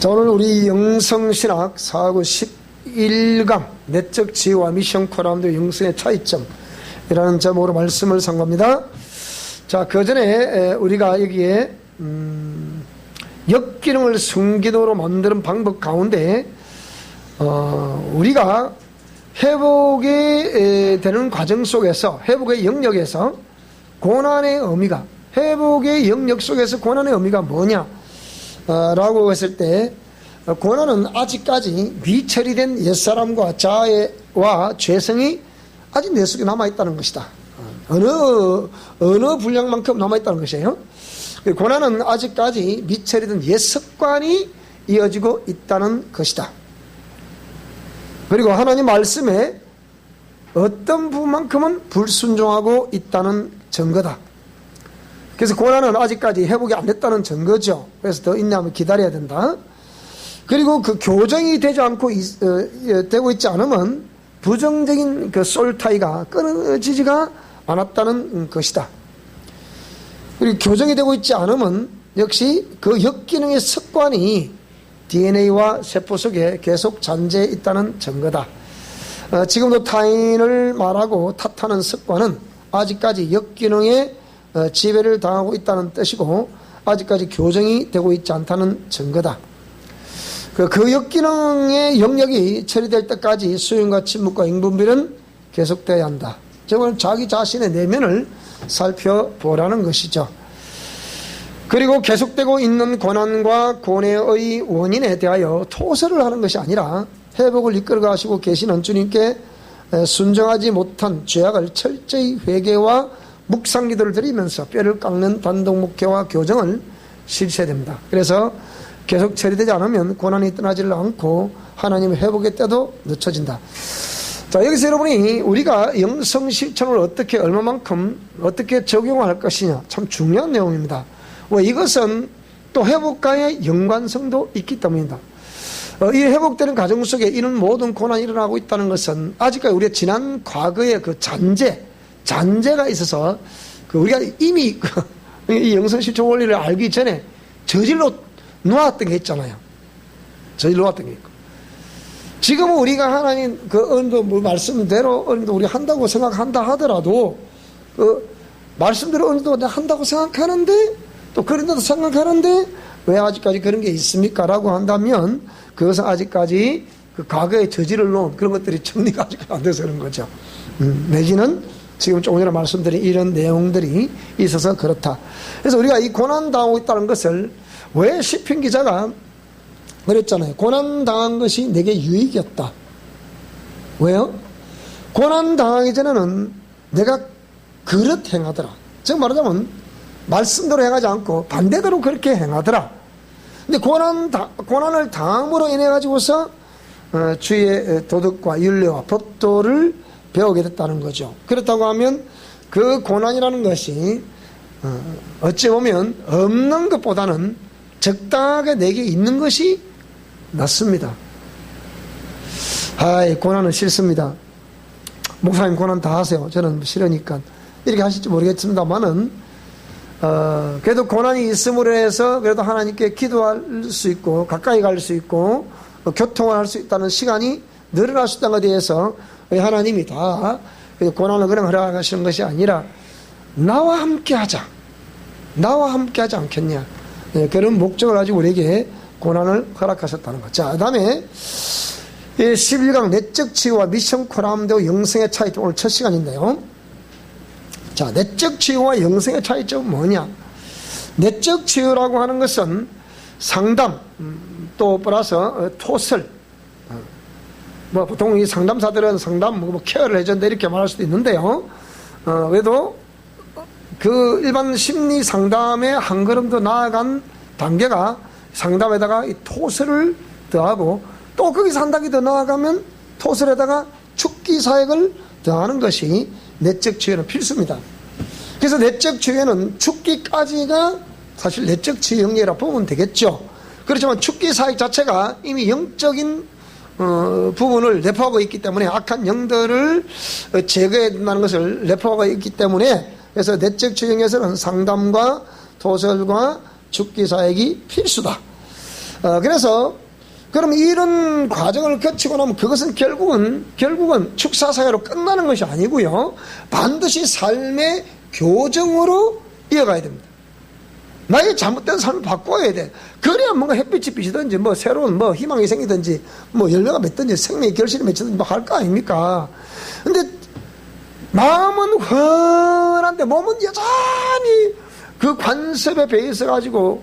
자, 오늘 우리 영성신학 4구 11강 내적 지혜와 미션 코람도 영성의 차이점이라는 제목으로 말씀을 sam고합니다. 자, 그 전에 우리가 여기에 역기능을 성기능으로 만드는 방법 가운데 우리가 회복이 되는 과정 속에서, 회복의 영역에서 고난의 의미가, 회복의 영역 속에서 고난의 의미가 뭐냐 라고 했을 때, 고난은 아직까지 미처리된 옛사람과 자아와 죄성이 아직 내 속에 남아있다는 것이다. 어느 분량만큼 남아있다는 것이에요. 고난은 아직까지 미처리된 옛 습관이 이어지고 있다는 것이다. 그리고 하나님 말씀에 어떤 부분만큼은 불순종하고 있다는 증거다. 그래서 고난은 아직까지 회복이 안 됐다는 증거죠. 그래서 더 인내하면 기다려야 된다. 그리고 그 교정이 되지 않고 되고 있지 않으면 부정적인 그 솔타이가 끊어지지가 않았다는 것이다. 그리고 교정이 되고 있지 않으면 역시 그 역기능의 습관이 DNA와 세포 속에 계속 잔재해 있다는 증거다. 지금도 타인을 말하고 탓하는 습관은 아직까지 역기능에 지배를 당하고 있다는 뜻이고, 아직까지 교정이 되고 있지 않다는 증거다. 그 역기능의 영역이 처리될 때까지 수용과 침묵과 인분별은 계속돼야 한다. 저건 자기 자신의 내면을 살펴보라는 것이죠. 그리고 계속되고 있는 고난과 고뇌의 원인에 대하여 토설을 하는 것이 아니라 회복을 이끌어 가시고 계시는 주님께 순종하지 못한 죄악을 철저히 회개와 묵상기도를 드리면서 뼈를 깎는 단독 목회와 교정을 실시해야 됩니다. 그래서 계속 처리되지 않으면 고난이 떠나지를 않고 하나님의 회복의 때도 늦춰진다. 자, 여기서 여러분이 우리가 영성 실천을 어떻게, 얼마만큼 어떻게 적용할 것이냐, 참 중요한 내용입니다. 왜? 이것은 또 회복과의 연관성도 있기 때문입니다. 이 회복되는 과정 속에 이런 모든 고난이 일어나고 있다는 것은 아직까지 우리가 지난 과거의 그 잔재가 있어서 우리가 이미 이 영성 실천 원리를 알기 전에 저질러 놓았던 게 있잖아요. 저질러 놓았던 게 있고, 지금은 우리가 하나님 그 어느 정도 말씀대로 어느 정도 우리 한다고 생각한다 하더라도 그 말씀대로 어느 정도 한다고 생각하는데, 또 그런데도 생각하는데 왜 아직까지 그런 게 있습니까? 라고 한다면 그것은 아직까지 그 과거에 저지를 놓은 그런 것들이 정리가 아직 안 돼서 그런 거죠. 내지는 지금 조금 전에 말씀드린 이런 내용들이 있어서 그렇다. 그래서 우리가 이 고난당하고 있다는 것을 왜 시편 기자가 그랬잖아요. 고난당한 것이 내게 유익이었다. 왜요? 고난당하기 전에는 내가 그릇 행하더라. 즉 말하자면 말씀대로 행하지 않고 반대대로 그렇게 행하더라. 근데 고난을 당함으로 인해 가지고서 주의 도덕과 윤례와 법도를 배우게 됐다는 거죠. 그렇다고 하면 그 고난이라는 것이 어찌 보면 없는 것보다는 적당하게 내게 있는 것이 낫습니다. 고난은 싫습니다. 목사님 고난 다 하세요. 저는 싫으니까 이렇게 하실지 모르겠습니다만은 그래도 고난이 있음으로 해서 그래도 하나님께 기도할 수 있고 가까이 갈 수 있고 교통을 할 수 있다는 시간이 늘어날 수 있다는 것에 대해서 하나님이 다 고난을 그냥 허락하시는 것이 아니라 나와 함께 하자, 나와 함께 하지 않겠냐, 그런 목적을 가지고 우리에게 고난을 허락하셨다는 것. 자, 그 다음에 11강 내적 치유와 미션 코람도 영성의 차이점, 오늘 첫 시간인데요. 자, 내적 치유와 영성의 차이점은 뭐냐? 내적 치유라고 하는 것은 상담, 또 플러스 토설, 보통 이 상담사들은 상담, 케어를 해준다 이렇게 말할 수도 있는데요. 그래도 그 일반 심리 상담에 한 걸음 더 나아간 단계가 상담에다가 이 토설을 더하고, 또 거기서 한 단계 더 나아가면 토설에다가 축기 사역을 더하는 것이 내적 치유는 필수입니다. 그래서 내적 치유에는 축기까지가 사실 내적 치유 영역이라고 보면 되겠죠. 그렇지만 축기 사역 자체가 이미 영적인 부분을 내포하고 있기 때문에, 악한 영들을 제거해야 된다는 것을 내포하고 있기 때문에, 그래서 내적 치유 영역에서는 상담과 토설과 축기 사역이 필수다. 그래서 그럼 이런 과정을 거치고 나면 그것은 결국은 축사사회로 끝나는 것이 아니고요. 반드시 삶의 교정으로 이어가야 됩니다. 나의 잘못된 삶을 바꿔야 돼. 그래야 뭔가 햇빛이 비치든지 뭐 새로운 뭐 희망이 생기든지 뭐 열매가 맺든지 생명의 결실이 맺히든지 뭐 할 거 아닙니까? 근데 마음은 훤한데 몸은 여전히 그 관습에 배에 있어 가지고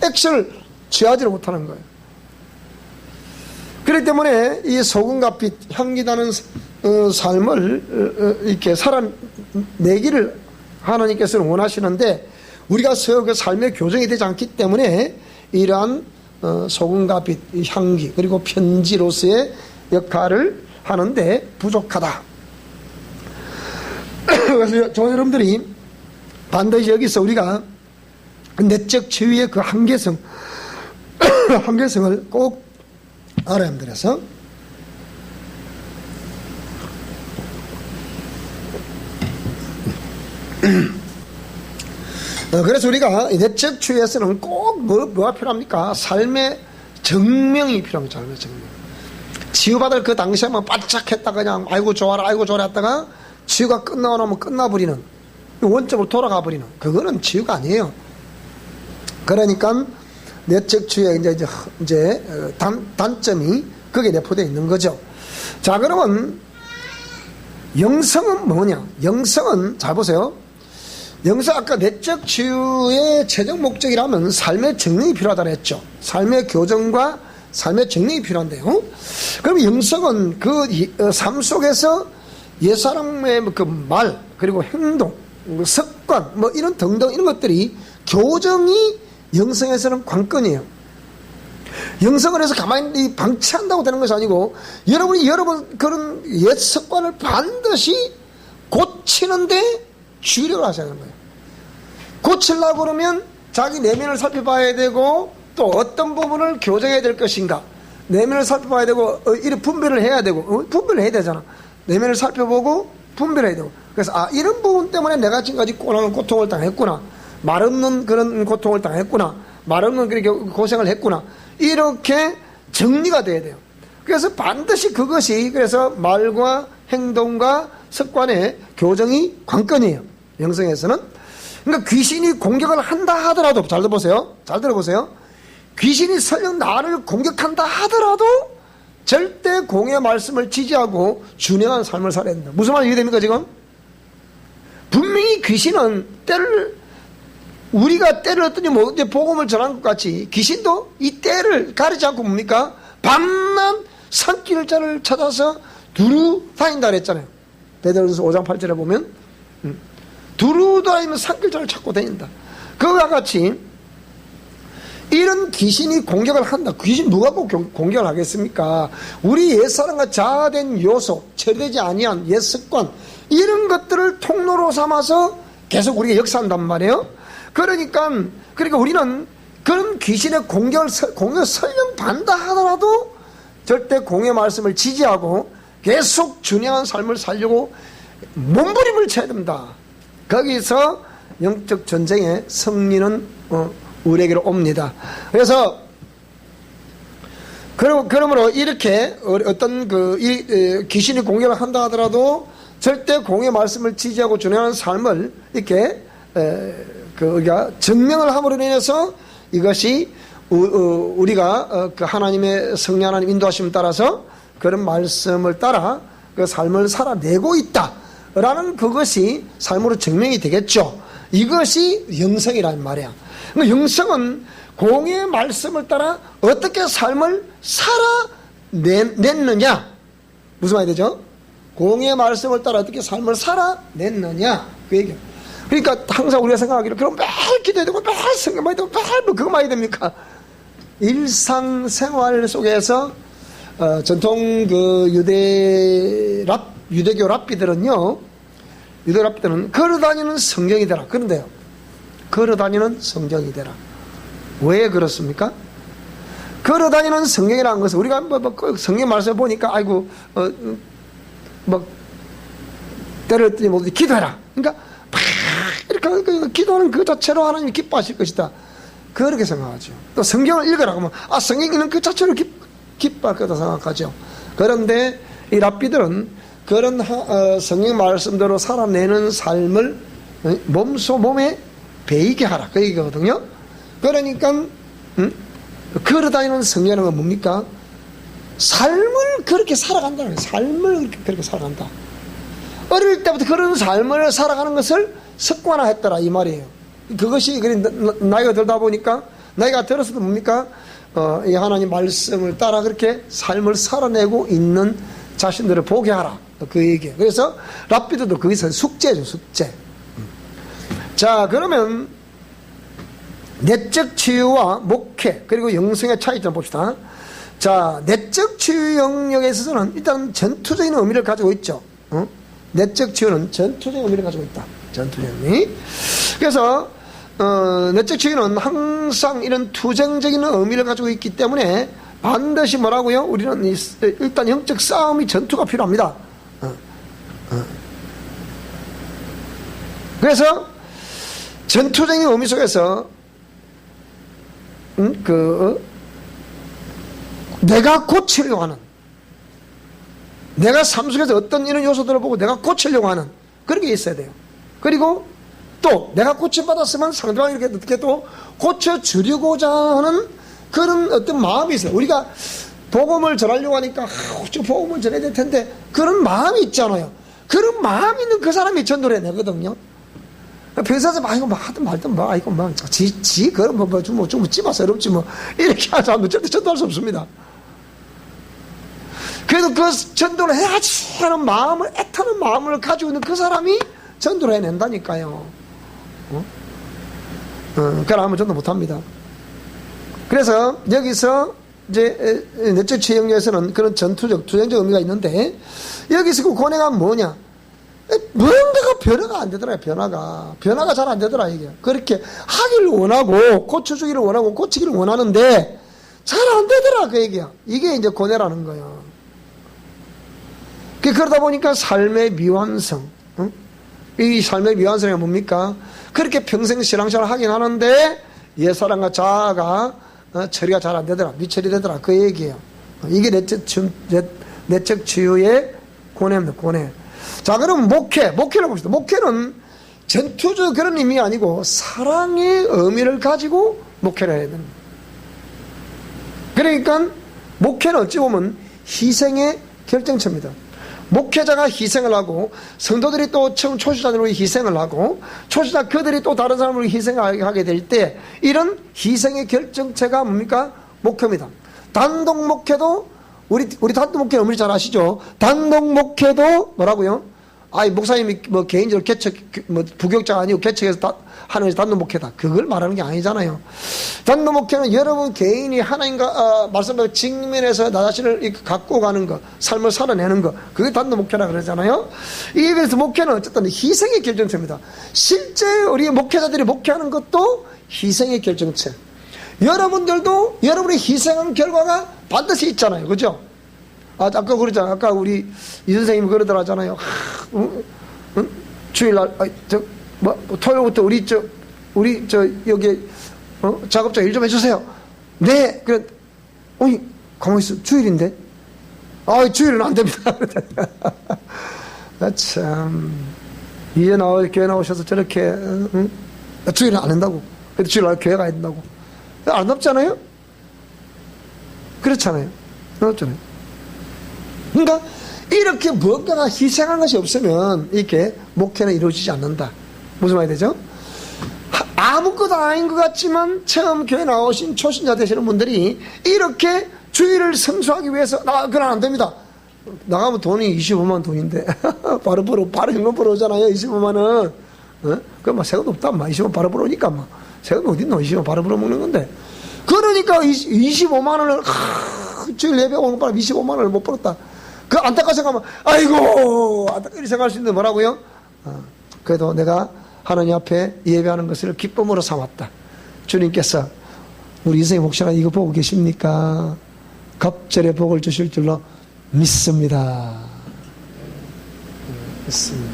액션을 취하지를 못하는 거예요. 그렇기 때문에 이 소금과 빛, 향기 나는 삶을 이렇게 살아내기를 하나님께서는 원하시는데 우리가 그 삶의 교정이 되지 않기 때문에 이러한 소금과 빛, 향기 그리고 편지로서의 역할을 하는데 부족하다. 그래서 저 여러분들이 반드시 여기서 우리가 내적 치유의 그 한계성을 꼭 알아야 합니다. 그래서 우리가 내적 치유에서는 꼭 뭐가 필요합니까? 삶의 정명이 필요합니다. 삶의 정명. 치유받을 그 당시에만 바짝했다 그냥 아이고 좋아라 했다가 치유가 끝나고 나면 끝나버리는 원점으로 돌아가 버리는 그거는 치유가 아니에요. 그러니까 내적 치유의 이제 단점이 거기에 내포되어 있는 거죠. 자, 그러면 영성은 뭐냐? 영성은 잘 보세요. 영성 아까 내적 치유의 최종 목적이라면 삶의 정리가 필요하다고 했죠. 삶의 교정과 삶의 정리가 필요한데요. 그럼 영성은 그 삶 속에서 옛사람의 그 말 그리고 행동 습관 뭐 이런 등등 이런 것들이 교정이 영성에서는 관건이에요. 영성을 해서 가만히 방치한다고 되는 것이 아니고 여러분 그런 옛 습관을 반드시 고치는데 주력을 하셔야 하는 거예요. 고치려고 그러면 자기 내면을 살펴봐야 되고 또 어떤 부분을 교정해야 될 것인가 내면을 살펴봐야 되고 이런 분별을 해야 되고 분별을 해야 되잖아. 내면을 살펴보고 분별해야 되고 그래서 이런 부분 때문에 내가 지금까지 고통을 당했구나. 말 없는 그런 고통을 당했구나. 말 없는 그렇게 고생을 했구나. 이렇게 정리가 돼야 돼요. 그래서 반드시 그것이 그래서 말과 행동과 습관의 교정이 관건이에요. 영성에서는. 그러니까 귀신이 공격을 한다 하더라도 잘 들어보세요. 귀신이 설령 나를 공격한다 하더라도 절대 공의 말씀을 지지하고 준행한 삶을 살아야 된다. 무슨 말이 이해됩니까 지금? 분명히 귀신은 우리가 때를 얻더니 뭐 복음을 전한 것 같이 귀신도 이 때를 가리지 않고 뭡니까? 밤낮 산길자를 찾아서 두루 다닌다 그랬잖아요. 베드로전서 5장 8절에 보면 두루 다니면 산길자를 찾고 다닌다. 그와 같이 이런 귀신이 공격을 한다. 귀신 누가 공격을 하겠습니까? 우리 옛사람과 자아된 요소, 처리되지 아니한 옛습관 이런 것들을 통로로 삼아서 계속 우리가 역사한단 말이에요. 그러니까 우리는 그런 귀신의 공격을 설령 받는다 하더라도 절대 공의 말씀을 지지하고 계속 준행한 삶을 살려고 몸부림을 쳐야 됩니다. 거기서 영적 전쟁의 승리는 우리에게로 옵니다. 그래서 그러므로 이렇게 어떤 귀신이 공격을 한다 하더라도 절대 공의 말씀을 지지하고 준행하는 삶을 이렇게 우리가 증명을 함으로 인해서 이것이 우리가 그 하나님의 성령 하나님 인도하심을 따라서 그런 말씀을 따라 그 삶을 살아내고 있다라는 그것이 삶으로 증명이 되겠죠. 이것이 영성이라는 말이야. 영성은 공의 말씀을 따라 어떻게 삶을 살아냈느냐. 무슨 말이 되죠? 공의 말씀을 따라 어떻게 삶을 살아냈느냐. 그 얘기야. 그러니까 항상 우리가 생각하기로 그럼 매일 기도해야 되고 매일 성경만 해야 되고 매일 뭐 그거 많이 됩니까? 일상생활 속에서 전통 그 유대교 랍비들은요, 걸어다니는 성경이 되라. 그런데요, 걸어다니는 성경이 되라. 왜 그렇습니까? 걸어다니는 성경이라는 것은 우리가 성경 말씀을 보니까 아이고 때를 뜨지 못해 기도해라. 그러니까 이렇게 기도하는 그 자체로 하나님이 기뻐하실 것이다. 그렇게 생각하죠. 또 성경을 읽으라 그러면 성경 읽는 그 자체로 기뻐할 거다 생각하죠. 그런데 이 랍비들은 그런 성경 말씀대로 살아내는 삶을 몸에 배이게 하라 그 얘기거든요. 그러니까 걸어다니는 성경이라는 건 뭡니까? 삶을 그렇게 살아간다는 거예요. 삶을 그렇게 살아간다. 어릴 때부터 그런 삶을 살아가는 것을 습관화했더라 이 말이에요. 그것이 나이가 들다 보니까 나이가 들어서도 뭡니까? 이 하나님 말씀을 따라 그렇게 삶을 살아내고 있는 자신들을 보게 하라 그 얘기예요. 그래서 랍비들도 거기서 숙제죠, 숙제. 자, 그러면 내적 치유와 목회 그리고 영성의 차이점 봅시다. 자, 내적 치유 영역에 있어서는 일단 전투적인 의미를 가지고 있죠. 내적 치유는 전투적인 의미를 가지고 있다. 전투적인 의미. 그래서 내적 치유는 항상 이런 투쟁적인 의미를 가지고 있기 때문에 반드시 뭐라고요? 우리는 일단 영적 싸움이 전투가 필요합니다. 그래서 전투적인 의미 속에서 내가 고치려고 하는, 내가 삶 속에서 어떤 이런 요소들을 보고 내가 고치려고 하는 그런 게 있어야 돼요. 그리고 또 내가 고침받았으면 상대방이 이렇게 어떻게 또 고쳐주려고자 하는 그런 어떤 마음이 있어요. 우리가 복음을 전하려고 하니까 복음을 전해야 될 텐데 그런 마음이 있잖아요. 그런 마음이 있는 그 사람이 전도를 해내거든요. 평소에 이거 하든 말든 이거 그럼 좀 찝어서 어렵지 이렇게 하는 사람은 절대 전도할 수 없습니다. 그래도 그 전도를 해야지 하는 마음을, 애타는 마음을 가지고 있는 그 사람이 전도를 해낸다니까요. 그러면 전도 못합니다. 그래서 여기서 이제 내적 치유 영역에서는 그런 전투적, 투쟁적 의미가 있는데 여기서 그 고뇌가 뭐냐? 뭔가가 변화가 안 되더라. 변화가 잘 안 되더라 이게. 그렇게 하기를 원하고 고쳐주기를 원하고 고치기를 원하는데 잘 안 되더라 그 얘기야. 이게 이제 고뇌라는 거예요. 그러다 보니까 삶의 미완성, 이 삶의 미완성이 뭡니까? 그렇게 평생 신앙생활을 하긴 하는데 옛사람과 자아가 처리가 잘 안 되더라, 미처리 되더라 그 얘기예요. 이게 내적 치유의 고뇌입니다. 고뇌. 자, 그럼 목회를 봅시다. 목회는 전투적 그런 의미가 아니고 사랑의 의미를 가지고 목회를 해야 됩니다. 그러니까 목회는 어찌 보면 희생의 결정체입니다. 목회자가 희생을 하고 성도들이 또 처음 초신자들로 희생을 하고 초신자 그들이 또 다른 사람으로 희생을 하게 될 때 이런 희생의 결정체가 뭡니까? 목회입니다. 단독 목회도 우리 단독 목회 어머니 잘 아시죠? 단독 목회도 뭐라고요? 목사님이 개인적으로 부교육자가 아니고 개척해서 하는 것이 단독 목회다. 그걸 말하는 게 아니잖아요. 단독 목회는 여러분 개인이 하나님과 말씀을 직면해서 나 자신을 갖고 가는 거, 삶을 살아내는 거, 그게 단독 목회라 그러잖아요. 이에 비해서 목회는 어쨌든 희생의 결정체입니다. 실제 우리 목회자들이 목회하는 것도 희생의 결정체. 여러분들도 여러분이 희생한 결과가 반드시 있잖아요. 그죠? 아까 그러잖아요. 아까 우리 이 선생님이 그러더라잖아요. 주일날, 토요일부터 우리 여기, 작업자 일 좀 해주세요. 네. 그래, 가만히 있어. 주일인데? 주일은 안 됩니다. 참. 이제 교회 나오셔서 저렇게, 주일은 안 한다고. 그래도 주일날 교회 가야 된다고. 안 높잖아요? 그렇잖아요. 그렇잖아요. 그러니까 이렇게 뭔가가 희생한 것이 없으면 이렇게 목회는 이루어지지 않는다. 무슨 말이 되죠? 아무것도 아닌 것 같지만 처음 교회 나오신 초신자 되시는 분들이 이렇게 주의를 성수하기 위해서 그건 안 됩니다. 나가면 돈이 25만 돈인데 바로 현금 벌어오잖아요. 25만 원. 그럼 세금도 없다. 25만 바로 벌어오니까 세금 어딨노? 25만 바로 벌어먹는 건데. 그러니까 25만 원을 주일 예배 오는 바람 25만 원을 못 벌었다. 그 안타까운 생각하면 안타깝게 생각할 수 있는데 뭐라고요? 그래도 내가 하나님 앞에 예배하는 것을 기쁨으로 삼았다. 주님께서 우리 인생의 혹시나 이거 보고 계십니까? 갑절의 복을 주실 줄로 믿습니다. 믿습니다.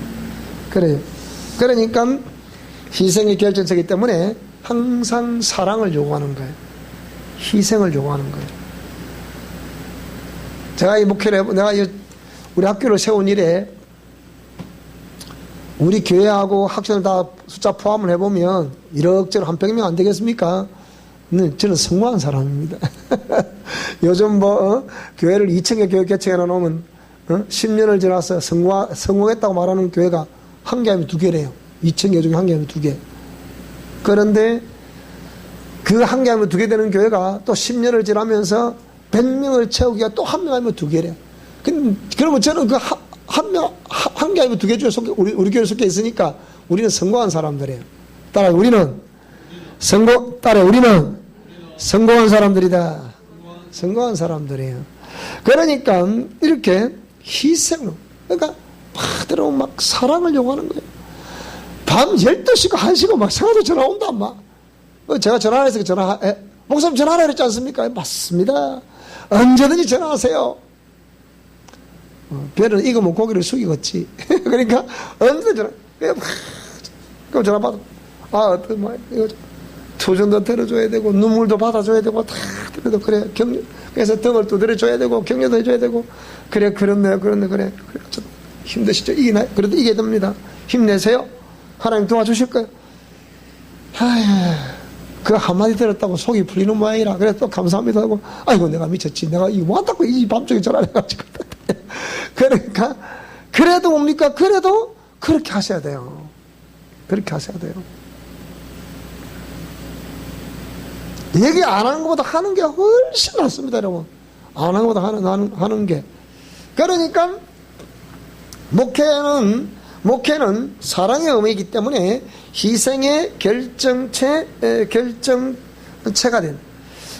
그래요. 그러니까 희생의 결정체이기 때문에 항상 사랑을 요구하는 거예요. 희생을 요구하는 거예요. 제가 이 목회를 내가 우리 학교를 세운 일에 우리 교회하고 학생을 다 숫자 포함을 해보면 1억째로 한 100명 안 되겠습니까? 저는 성공한 사람입니다. 요즘 교회를 2층에 교회 개척해 놓으면 10년을 지나서 성공했다고 말하는 교회가 한 개 하면 2개래요. 2층 중에 한 개 하면 2개. 그런데 그 한 개 하면 2개 되는 교회가 또 10년을 지나면서 100명을 채우기가 또 한 명 하면 2개래요. 그러면 저는 그 한 개 아니면 2개 중에 우리 교회 속해 있으니까 우리는 성공한 사람들이에요. 따라 우리는 성공한 사람들이다. 성공한 사람들이에요. 그러니까 이렇게 희생으로, 그러니까 막 사랑을 요구하는 거예요. 밤 12시고 1시고 막 생활도 전화 온다, 막. 제가 전화해서 목사님 전화하라 그랬지 않습니까? 맞습니다. 언제든지 전화하세요. 별은 익으면 고기를 숙이겠지. 그러니까 언제든지 그럼 전화 받아. 이거 투정도 들어줘야 되고 눈물도 받아줘야 되고 다 들어도 그래. 그래서 등을 두드려줘야 되고 격려도 해줘야 되고 그래 그렇네 그래 힘드시죠? 그래도 이겨야 됩니다. 힘내세요. 하나님 도와주실 거예요. 그 한마디 들었다고 속이 풀리는 모양이라 그래 또 감사합니다 하고 아이고 내가 미쳤지 내가 이거 왔다고 이 밤중에 전화를 해가지고 그러니까 그래도 뭡니까? 그래도 그렇게 하셔야 돼요. 그렇게 하셔야 돼요. 얘기 안 하는 것보다 하는 게 훨씬 낫습니다, 여러분. 안 하는 것보다 하는 게. 그러니까 목회는 사랑의 의미이기 때문에 희생의 결정체가 된.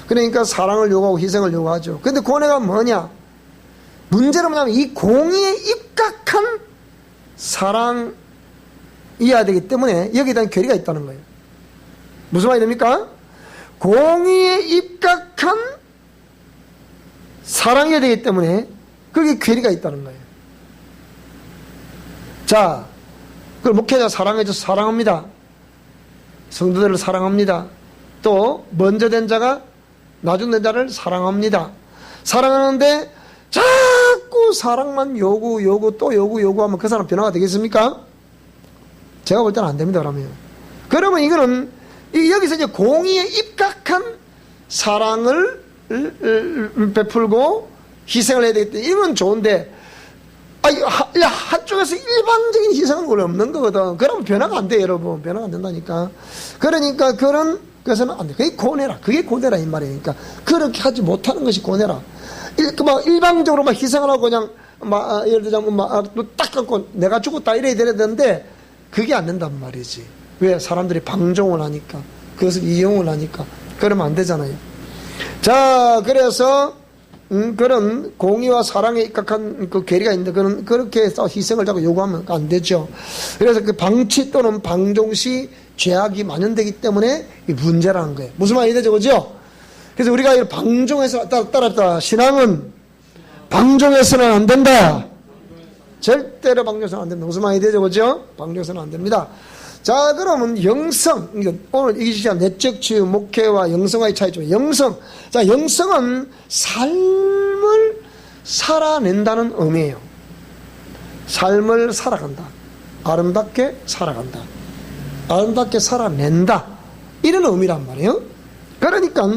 그러니까 사랑을 요구하고 희생을 요구하죠. 근데 고뇌가 뭐냐? 문제는 뭐냐면 이 공의에 입각한 사랑이어야 되기 때문에 여기에 대한 괴리가 있다는 거예요. 무슨 말이 됩니까? 공의에 입각한 사랑이어야 되기 때문에 거기에 괴리가 있다는 거예요. 자, 그걸 목회자 사랑해줘서 사랑합니다. 성도들을 사랑합니다. 또 먼저 된 자가 나중된 자를 사랑합니다. 사랑하는데 자꾸 사랑만 요구하면 그 사람 변화가 되겠습니까? 제가 볼 때는 안 됩니다. 그러면 이거는 여기서 이제 공의에 입각한 사랑을 베풀고 희생을 해야 되기 때문에 이건 좋은데 한쪽에서 일방적인 희생은 원래 없는 거거든. 그러면 변화가 안 돼, 여러분. 변화가 안 된다니까. 그러니까 그런 것은 안 돼. 그게 고뇌라. 이 말이니까. 그렇게 하지 못하는 것이 고뇌라. 일방적으로 막 희생을 하고 그냥 예를 들자면 딱 갖고 내가 죽었다 이래야 되는데 그게 안 된단 말이지. 왜? 사람들이 방종을 하니까. 그것을 이용을 하니까. 그러면 안 되잖아요. 자, 그래서 그런 공의와 사랑에 입각한 그 괴리가 있는데 그렇게 해서 희생을 자꾸 요구하면 안 되죠. 그래서 그 방치 또는 방종시 죄악이 만연되기 때문에 이 문제라는 거예요. 무슨 말이 되죠, 그죠? 그래서 우리가 이 방종해서 따랐다. 신앙은 방종해서는 안 된다. 절대로 방종해서는 안 된다. 무슨 말이 되죠, 그죠? 방종해서는 안 됩니다. 자, 그러면 영성. 오늘 이 시간 내적 치유, 목회와 영성과의 차이죠. 영성. 자, 영성은 삶을 살아낸다는 의미예요. 삶을 살아간다. 아름답게 살아간다. 아름답게 살아낸다. 이런 의미란 말이에요. 그러니까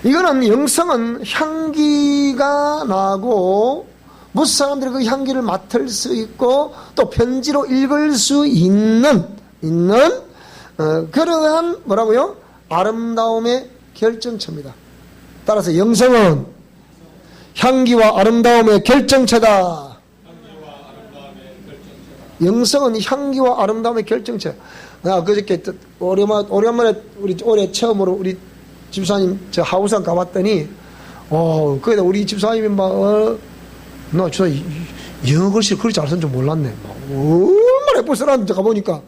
이거는 영성은 향기가 나고 무슨 사람들이 그 향기를 맡을 수 있고 또 편지로 읽을 수 있는 그러한 뭐라고요? 아름다움의 결정체입니다. 따라서 영성은 향기와 아름다움의 결정체다. 영성은 향기와 아름다움의 결정체. 그저께 오랜만에 올해 처음으로 우리 집사님 저 하우산 가봤더니 거기다 우리 집사님이 나 진짜 영어 글씨 그리 잘 쓰는 줄 몰랐네. 얼마나 예쁘게 써놨는지 가보니까.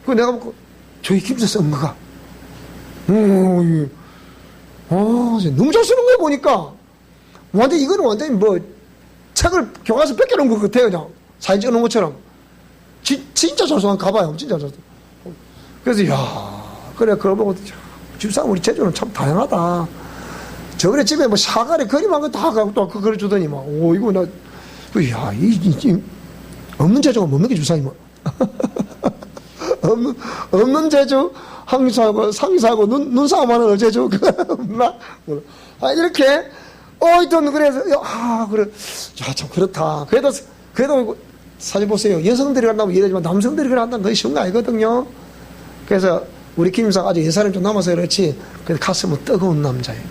내가 보고, 저기 김새 쓴 거가. 너무 잘 쓰는 거야, 보니까. 이거는 완전히 책을 교과서 뺏겨놓은 것 같아요, 그냥. 사진 찍어놓은 것처럼. 진짜 잘 써. 가봐요. 진짜 잘 써. 그래서, 그래, 그걸 보고, 집사람 우리 제주는 참 다양하다. 저번에 집에 뭐 사과를 그림한 거 다 갖고 또 그걸 주더니 막, 이거 나, 없는 제주가 못 먹게 주사니 뭐. 없는 제주, 항사하고, 상사하고, 눈싸움하는 어제주, 없나? 이렇게, 하여튼, 그래서, 그래. 참, 그렇다. 그래도, 사실 보세요. 여성들이 간다고 이러지만 남성들이 그런다는 건 쉬운 거 아니거든요. 그래서, 우리 김임사가 아직 예산이 좀 남아서 그렇지, 그래서 가슴은 뜨거운 남자예요.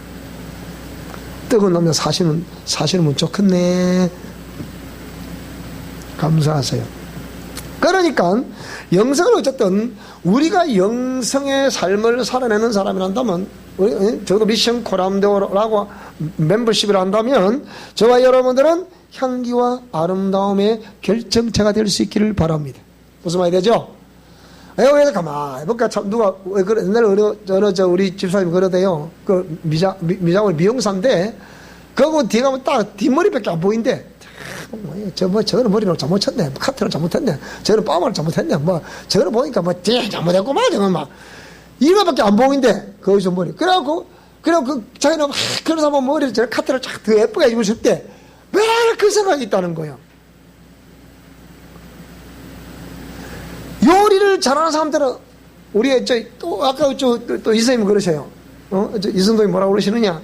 뜨거운 남자 사실은 좋겠네. 감사하세요. 그러니까 영성은 어쨌든 우리가 영성의 삶을 살아내는 사람이란다면, 저도 미션 코람데오라고 멤버십을 한다면 저와 여러분들은 향기와 아름다움의 결정체가 될 수 있기를 바랍니다. 무슨 말이 되죠? 왜 가만히 볼까? 참 누가 옛날에 우리 집사님이 그러대요. 그 미장원 미용사인데 그거 뒤에 가면 딱 뒷머리밖에 안 보인대. 저거는 머리를 잘못 쳤네. 카트를 잘못했네. 저거는 빠마를 잘못했네. 저거는 보니까 잘못했구만. 저거는 막. 이거밖에 안 보인대. 거기서 머리. 그래갖고 자기는 막, 그래서 한번 머리를, 카트를 쫙 더 예쁘게 해주고 싶을 때, 왜 그 생각이 있다는 거예요. 요리를 잘하는 사람들은, 아까 또 이선생님이 그러셔요. 이선동이 뭐라고 그러시느냐.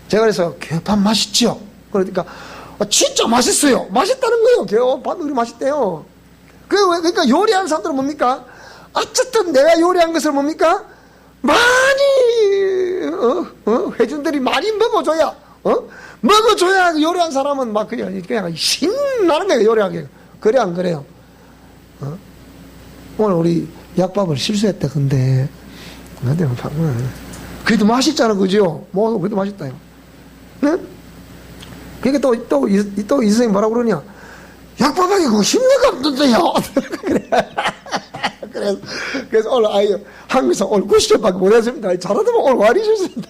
제가 그래서, 개밥 맛있죠? 그러니까, 진짜 맛있어요. 맛있다는 거예요. 개밥 우리 맛있대요. 그러니까 요리하는 사람들은 뭡니까? 어쨌든 내가 요리한 것을 뭡니까? 많이, 회중들이 많이 먹어줘야, 먹어줘야 요리한 사람은 막 그냥 신나는 거예요, 요리하게. 그래, 안 그래요? 오늘 우리 약밥을 실수했다, 근데. 그래도 맛있잖아, 그죠? 그래도 맛있다요. 응? 그러니까 또 이 선생님 뭐라고 그러냐? 약밥하기 그거 힘내가 없는데요. 그래서 오늘 한국에서 오늘 90점밖에 못했습니다. 잘하더만 오늘 와리셨습니다.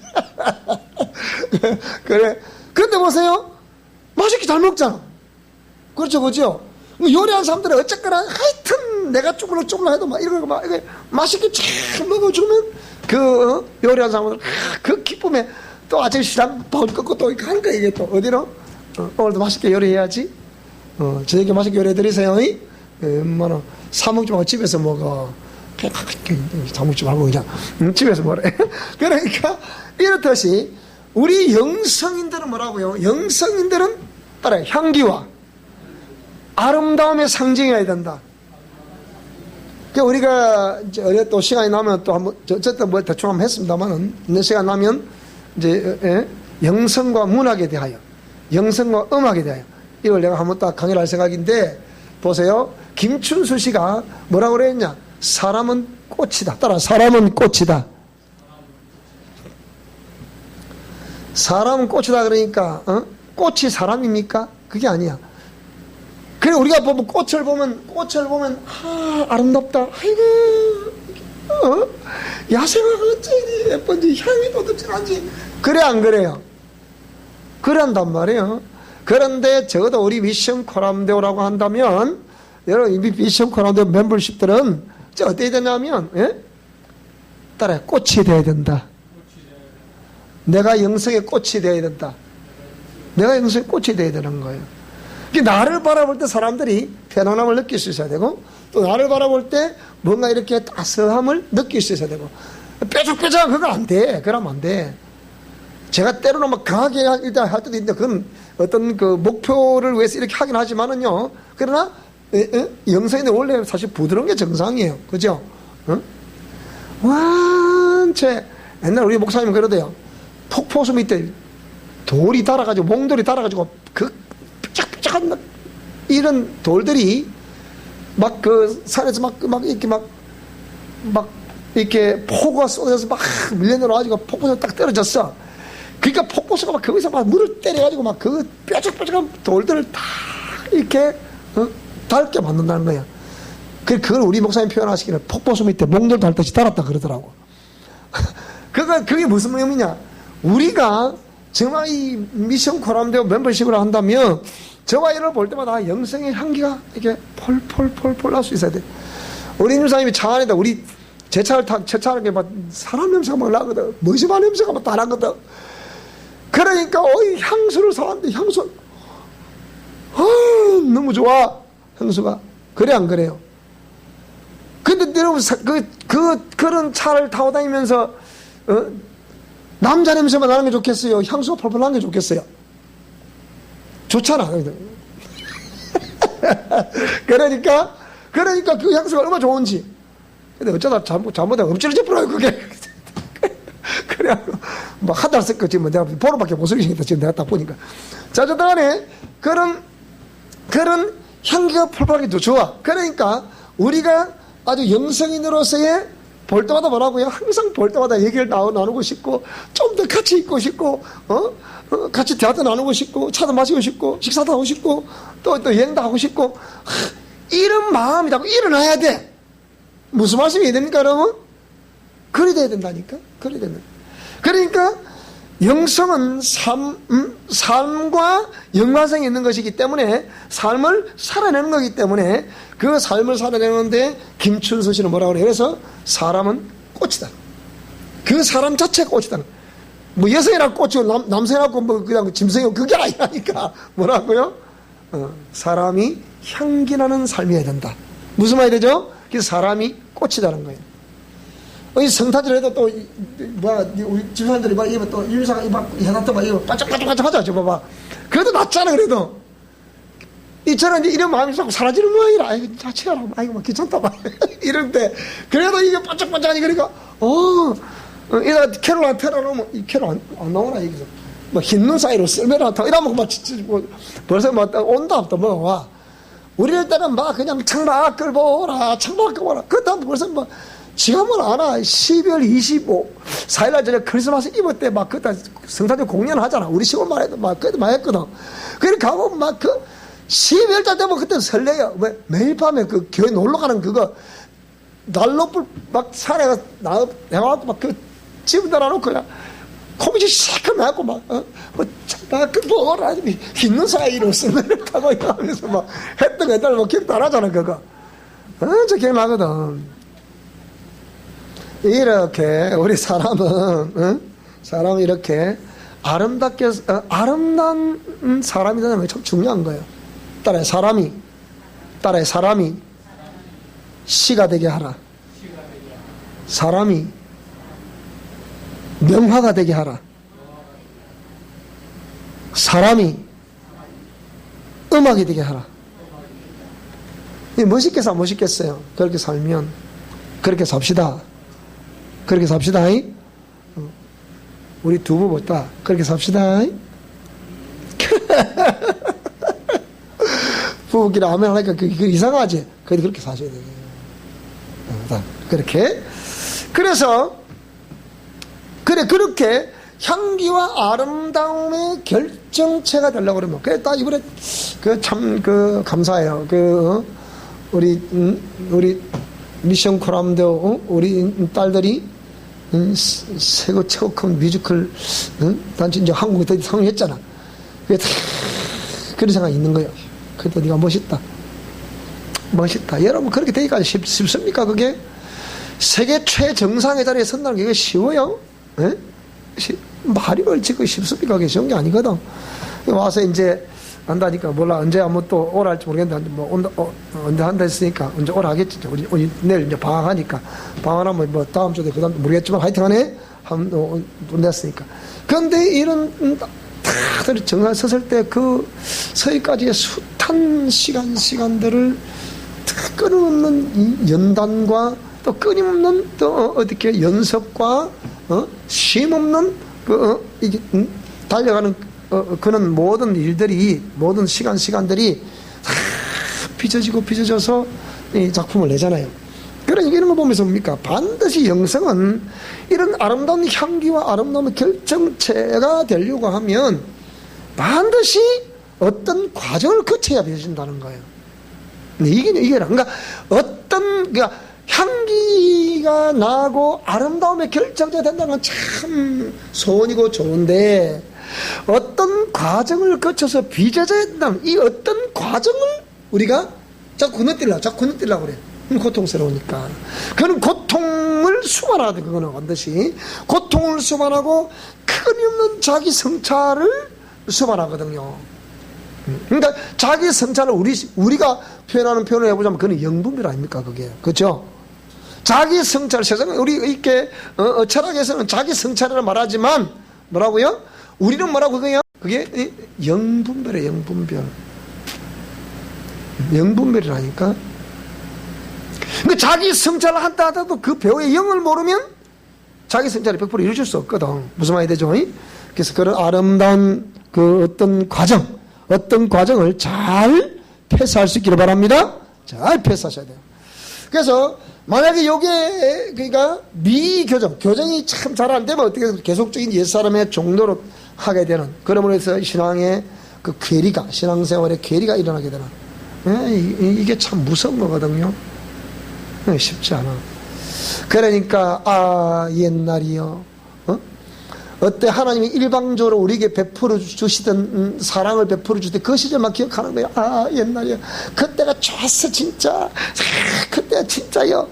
그래. 근데 보세요. 맛있게 잘 먹잖아. 그렇죠, 그렇죠? 요리하는 사람들은 어쨌거나 하여튼 내가 쪼글쪼글 해도 막 이런 거 막 맛있게 잘 먹어주면 요리하는 사람들은 그 기쁨에 또 아침 시장 밥을 꺾고 또 하는 거야, 이게 또. 어디로? 오늘도 맛있게 요리해야지. 저녁에 맛있게 요리해드리세요. 얼마나 사먹지 말고 집에서 먹어. 사먹지 말고 그냥 집에서 먹으래. 그러니까 이렇듯이 우리 영성인들은 뭐라고요? 영성인들은 따라요. 향기와 아름다움의 상징이어야 된다. 그러니까 우리가 이제 또 시간이 나면 또 한번 어쨌든 뭐 대충 한번 했습니다만은 시간 나면 이제 영성과 문학에 대하여, 영성과 음악에 대하여 이걸 내가 한번 딱 강의를 할 생각인데 보세요. 김춘수 씨가 뭐라고 그랬냐? 사람은 꽃이다. 따라 사람은 꽃이다. 사람은 꽃이다 그러니까 꽃이 사람입니까? 그게 아니야. 그래 우리가 보면 꽃을 보면 아름답다. 아이고 야생화가 어찌 예쁜지 향이 도둑질한지. 그래 안 그래요? 그런단 말이에요. 그런데 적어도 우리 미션 코람데오라고 한다면 여러분 이 미션 코람데오 멤버십들은 어떻게 되냐면 따라 꽃이 돼야 된다. 내가 영성의 꽃이 돼야 된다. 내가 영성의 꽃이 돼야 되는 거예요. 나를 바라볼 때 사람들이 편안함을 느낄 수 있어야 되고 또 나를 바라볼 때 뭔가 이렇게 따스함을 느낄 수 있어야 되고 뾰족뾰족한 그거 안 돼. 그러면 안 돼. 제가 때로는 막 강하게 일단 할 때도 있는데 그건 어떤 그 목표를 위해서 이렇게 하긴 하지만은요. 그러나 영성인데 원래 사실 부드러운 게 정상이에요. 그죠? 완체 옛날 우리 목사님은 그러대요. 폭포수 밑에 돌이 달아가지고 몽돌이 달아가지고 그 뾰족뾰족한 이런 돌들이 막 그 산에서 막 이렇게 폭우가 쏟아져서 막 밀려내려가지고 폭포수가 딱 떨어졌어. 그러니까 폭포수가 막 거기서 막 물을 때려가지고 막 그 뾰족뾰족한 돌들을 다 이렇게 닳게 만든다는 거야. 그걸 우리 목사님 표현하시기를 폭포수 밑에 몽돌 닳듯이 달았다 그러더라고. 그게 무슨 의미냐? 우리가 정말 이 미션 코람데오 멤버십을 한다면 저와 이를 볼 때마다 영성의 향기가 이렇게 폴폴폴폴 날 수 있어야 돼. 우리 임사님이 차 안에다 우리 제 차를 세차하는 게 막 사람 냄새가 막 나거든. 머지마 냄새가 막 다 나거든. 그러니까 향수를 사는데 향수 너무 좋아 향수가. 그래 안 그래요? 근데 여러분 그런 차를 타고 다니면서 남자 냄새만 나는 게 좋겠어요? 향수가 펄펄 나는 게 좋겠어요? 좋잖아. 그러니까 그 향수가 얼마나 좋은지. 근데 어쩌다 잘못하면 엎질러져 버려요 그게. 그래갖고 뭐 한 달 쓸거 지금 내가 보름밖에 못 쓰겠다 지금 내가 딱 보니까. 자, 어쨌든 간에 그런 향기가 펄펄하게 좋아. 그러니까 우리가 아주 영성인으로서의 볼 때마다 뭐라고요? 항상 볼 때마다 얘기를 나누고 싶고 좀 더 같이 있고 싶고 같이 대화도 나누고 싶고 차도 마시고 싶고 식사도 하고 싶고 또 여행도 하고 싶고 이런 마음이 자꾸 일어나야 돼. 무슨 말씀이 됩니까 여러분? 그리 돼야 된다니까. 그리 된다. 그러니까 영성은 삶과 연관성이 있는 것이기 때문에 삶을 살아내는 거기 때문에 그 삶을 살아내는데 김춘수 씨는 뭐라고 그래요? 그래서 사람은 꽃이다. 그 사람 자체가 꽃이다. 뭐 여성이라고 꽃이고 남성이라고 뭐 그냥 짐승이고 그게 아니라니까. 뭐라고요? 사람이 향기 나는 삶이어야 된다. 무슨 말이 되죠? 그래서 사람이 꽃이다는 거예요. 이 성탄절 해도 또, 우리 집사람들이 막, 이거 또, 유리사가 막 해놨다 막, 이거 반짝반짝 하자, 저 봐봐. 그래도 낫잖아, 그래도. 이처럼 이런 마음이 자꾸 사라지는 모양이라, 아이고, 자체라, 아이고, 막 귀찮다, 막. 이런데, 그래도 이게 반짝반짝하니, 그러니까, 이따 캐롤 틀어놓으면, 이 캐롤 안 나오나, 여기서. 뭐, 흰눈 사이로 쓸매라, 이러면 막, 벌써 막, 온다, 또 뭐, 와. 우리를 때는 막, 그냥 창밖 끌보라, 창밖 끌보라. 그다음 벌써 뭐, 지가 뭘 알아. 12월 25, 4일날 저녁 크리스마스 이브 때 막 그때 성탄절 공연하잖아. 우리 시골만 해도 막 그때 많이 했거든. 그래 가보면 막 12월달 되면 그때 설레요. 왜? 매일 밤에 그 교회 놀러 가는 그거 난로불 막 산에 해갖고 막 그 집에다 놔놓고 그냥 코미지 시커매갖고 막, 막 그 뭐라, 흰눈 사이로 스매를 타고 이러면서 막 했던 거 옛날에 뭐 기억도 안 하잖아, 그거. 저 기억나거든. 이렇게 우리 사람은 이렇게 아름답게 아름다운 사람이 되는 게 참 중요한 거예요. 따라해 사람이 시가 되게 하라. 사람이 명화가 되게 하라. 사람이 음악이 되게 하라. 멋있겠어 멋있겠어요. 그렇게 살면 그렇게 삽시다. 그렇게 삽시다. 우리 두부보다 그렇게 삽시다. 부부끼리 아멘 하니까 그 이상하지. 그래도 그렇게 사셔야 돼요. 그렇게. 그래서 그렇게 향기와 아름다움의 결정체가 되려고 그러면 그래 딱 이번에 감사해요. 우리 미션 코람도 우리 딸들이 세계 최고 큰 뮤지컬 단지 이제 한국에 더 상영했잖아. 그런 생각이 있는 거예요. 그래도 네가 멋있다. 여러분 그렇게 되기가 쉽습니까? 그게 세계 최정상의 자리에 선다는 게 쉬워요? 예? 말이 걸치고 쉽습니까? 그게 쉬운 게 아니거든. 와서 이제 한다니까 몰라 언제 한번 또 오라 할지 모르겠는데 뭐 온다 언제 한다 했으니까 언제 오라 하겠지. 우리 내일 이제 방학하니까 방학하면 뭐 다음 주에 그다음 모르겠지만 하여튼간에 한 냈으니까. 그런데 이런 다들 정말 섰을 때 그 서기까지의 숱한 시간들을 끊임없는 연단과 또 끊임없는 또 어떻게 연습과 쉼없는 이게 달려가는 그런 모든 일들이 모든 시간들이 빚어져서 이 작품을 내잖아요. 그러니까 이런 거 보면서 뭡니까? 반드시 영성은 이런 아름다운 향기와 아름다운 결정체가 되려고 하면 반드시 어떤 과정을 거쳐야 되신다는 거예요. 이게 그러니까 그러니까 향기가 나고 아름다움의 결정체가 된다는 건 참 소원이고 좋은데 어떤 과정을 거쳐서 빚어져야 된다면 이 어떤 과정을 우리가 자꾸 건너뛰려고 그래. 고통스러우니까. 그런 고통을 고통을 수반하되, 그거는 반드시 고통을 수반하고 끊임없는 자기 성찰을 수반하거든요. 그러니까 자기 성찰을 우리가 표현하는 표현을 해보자면 그건 영분별 아닙니까, 그게. 그렇죠? 자기 성찰, 세상에 우리 이렇게 철학에서는 자기 성찰이라 말하지만 뭐라고요? 우리는 뭐라고 그거요? 그게 영분별이에요. 영분별이라니까. 그러니까 자기 성찰을 한다 하더라도 그 배우의 영을 모르면 자기 성찰이 100% 이루어질 수 없거든. 무슨 말이 되죠? 그래서 그런 아름다운 그 어떤 과정을 잘 패스할 수 있기를 바랍니다. 잘 패스하셔야 돼요. 그래서 만약에 요게 그러니까 교정이 참 잘 안 되면 어떻게 계속적인 옛사람의 종로로 하게 되는, 그러므로 해서 신앙의 그 괴리가, 신앙생활의 괴리가 일어나게 되는, 이게 참 무서운 거거든요. 쉽지 않아. 그러니까 옛날이요, 어때 하나님이 일방적으로 우리에게 베풀어 주시던 사랑을 베풀어 주실 때 그 시절만 기억하는 거예요. 옛날이요, 그때가 좋았어 진짜. 그때가 진짜요.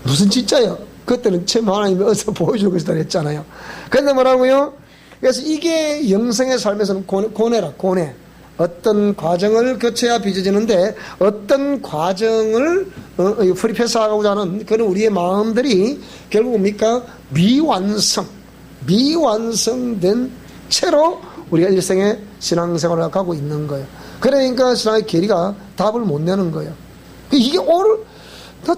무슨 진짜요? 그때는 처음 하나님이 어서 보여줄 것이다 했잖아요. 그런데 뭐라고요? 그래서 이게 영생의 삶에서는 고뇌. 어떤 과정을 거쳐야 빚어지는데, 어떤 과정을 프리패스하고자 하는 그런 우리의 마음들이 결국 뭡니까? 미완성된 채로 우리가 일생의 신앙생활을 가고 있는 거예요. 그러니까 신앙의 계리가 답을 못 내는 거예요. 이게 또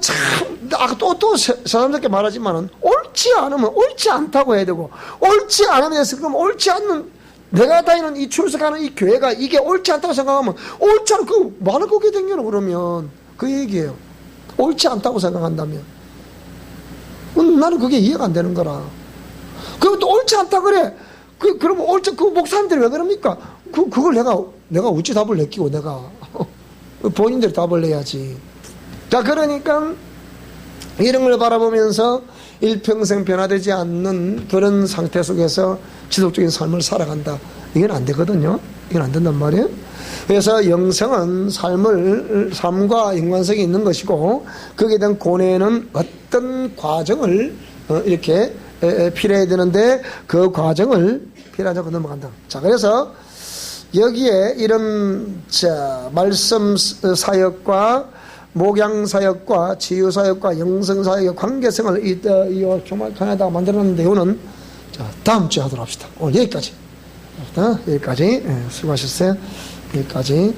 사람답게 말하지만은, 옳지 않으면 옳지 않다고 해야 되고, 옳지 않으면 그럼 옳지 않는, 내가 다니는 이 출석하는 이 교회가 이게 옳지 않다고 생각하면, 옳지 않은 그 말을 거기에 댕겨는, 그러면 그 얘기예요. 옳지 않다고 생각한다면 나는 그게 이해가 안 되는 거라. 그럼 또 옳지 않다 그래. 그러면 그 목사님들이 왜 그럽니까? 그걸 내가 어찌 답을 내끼고 내가 본인들이 답을 내야지. 자, 그러니까 이런 걸 바라보면서 일평생 변화되지 않는 그런 상태 속에서 지속적인 삶을 살아간다. 이건 안 되거든요. 이건 안 된단 말이에요. 그래서 영성은 삶과 인간성이 있는 것이고, 거기에 대한 고뇌는 어떤 과정을 이렇게 필요해야 되는데, 그 과정을 필요하지 않고 넘어간다. 자, 그래서 여기에 이런 말씀 사역과 목양 사역과 치유 사역과 영성 사역의 관계성을 교만하다가 만들었는데, 이거는 다음 주에 하도록 합시다. 오늘 여기까지. 수고하셨어요. 여기까지.